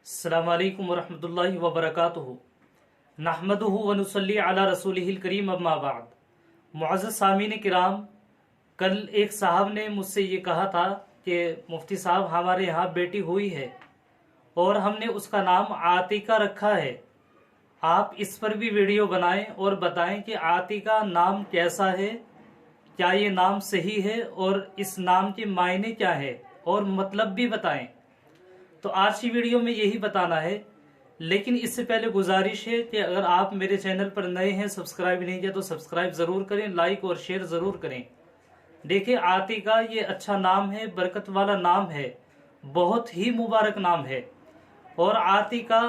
अस्सलामु अलैकुम वरहमतुल्लाहि वबरकातुहू नहमदुहु व नुसल्ली अला रसूलिहिल करीम अम्मा बाद। मुअज़्ज़ज़ सामीन किराम, कल एक साहब ने मुझसे ये कहा था कि मुफ्ती साहब हमारे यहाँ बेटी हुई है और हमने उसका नाम आतिका रखा है, आप इस पर भी वीडियो बनाएं और बताएं कि आतिका नाम कैसा है, क्या ये नाम सही है और इस नाम के मायने क्या है और मतलब भी बताएं। तो आज की वीडियो में यही बताना है, लेकिन इससे पहले गुजारिश है कि अगर आप मेरे चैनल पर नए हैं, सब्सक्राइब नहीं किया तो सब्सक्राइब ज़रूर करें, लाइक और शेयर ज़रूर करें। देखिए, आतिका ये अच्छा नाम है, बरकत वाला नाम है, बहुत ही मुबारक नाम है। और आतिका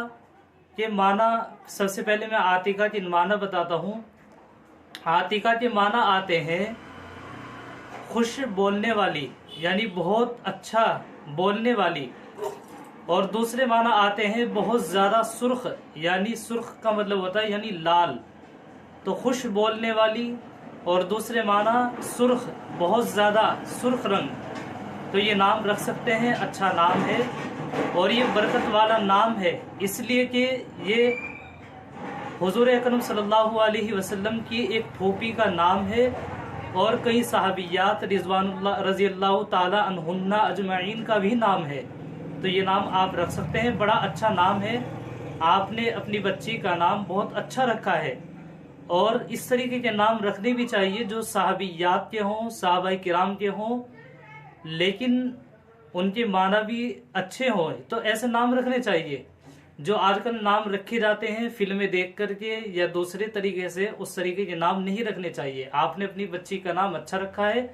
के माना, सबसे पहले मैं आतिका के माना बताता हूँ। आतिका के माना आते हैं खुश बोलने वाली, यानी बहुत अच्छा बोलने वाली। और दूसरे माना आते हैं बहुत ज़्यादा सुर्ख, यानी सुर्ख का मतलब होता है यानी लाल, तो खुश बोलने वाली। और दूसरे माना सुर्ख, बहुत ज़्यादा सुर्ख रंग, तो ये नाम रख सकते हैं, अच्छा नाम है। और ये बरकत वाला नाम है इसलिए कि ये हुजूर अकरम सल्लल्लाहु अलैहि वसल्लम की एक फूफी का नाम है और कई सहाबियात रिज़वानुल्लाह रज़ियल्लाहु ताला अन्हुन्ना अजमईन का भी नाम है। तो ये नाम आप रख सकते हैं, बड़ा अच्छा नाम है। आपने अपनी बच्ची का नाम बहुत अच्छा रखा है और इस तरीके के नाम रखने भी चाहिए जो सहाबियात के हों, सहाबाए किराम के हों, लेकिन उनके माना भी अच्छे हों। तो ऐसे नाम रखने चाहिए। जो आजकल नाम रखे जाते हैं फिल्में देख करके या दूसरे तरीके से, उस तरीके के नाम नहीं रखने चाहिए। आपने अपनी बच्ची का नाम अच्छा रखा है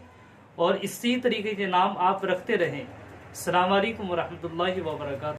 और इसी तरीके के नाम आप रखते रहें। अस्सलामु अलैकुम वरहमतुल्लाहि वबरकातुहू।